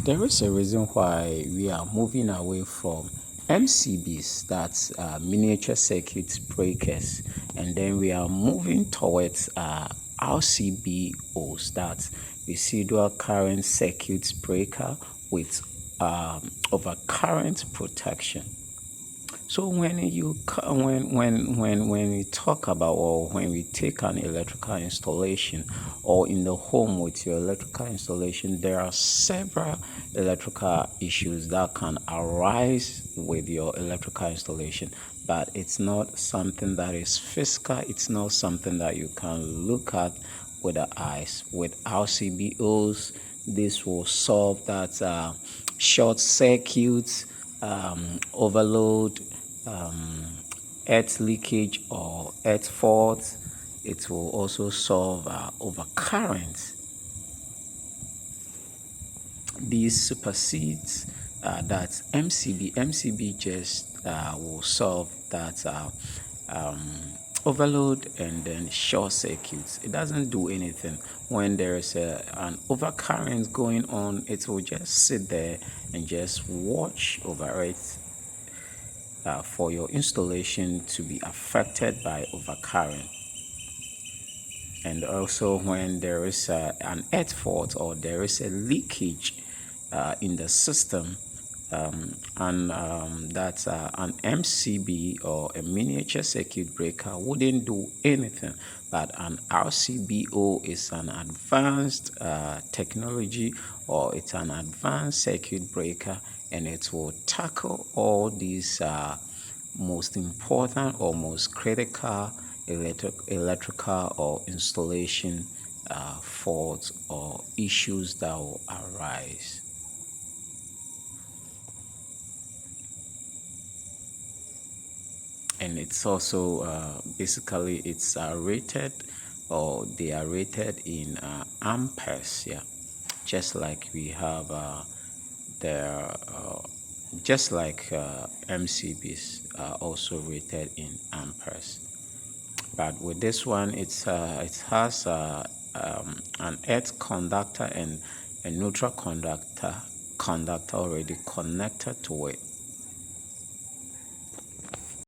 There is a reason why we are moving away from MCBs, that's miniature circuit breakers, and then we are moving towards RCBOs, that's residual current circuit breaker with overcurrent protection. So when we talk about, or when we take an electrical installation, or in the home with your electrical installation, there are several electrical issues that can arise with your electrical installation, but it's not something that is physical. It's not something that you can look at with the eyes. With RCBOs, this will solve that short circuits, overload, earth leakage or earth faults. It will also solve overcurrent. These supersedes that MCB. MCB just will solve that overload and then short circuits. It doesn't do anything. When there is an overcurrent going on, it will just sit there and just watch over it for your installation to be affected by overcurrent. And also when there is an earth fault or there is a leakage in the system, that's an MCB or a miniature circuit breaker wouldn't do anything, but an RCBO is an advanced technology, or it's an advanced circuit breaker, and it will tackle all these most important or most critical electrical or installation faults or issues that will arise. And it's also basically it's rated, or they are rated in amperes, yeah, just like we have just like MCBs are also rated in amperes. But with this one, it has an earth conductor and a neutral conductor already connected to it.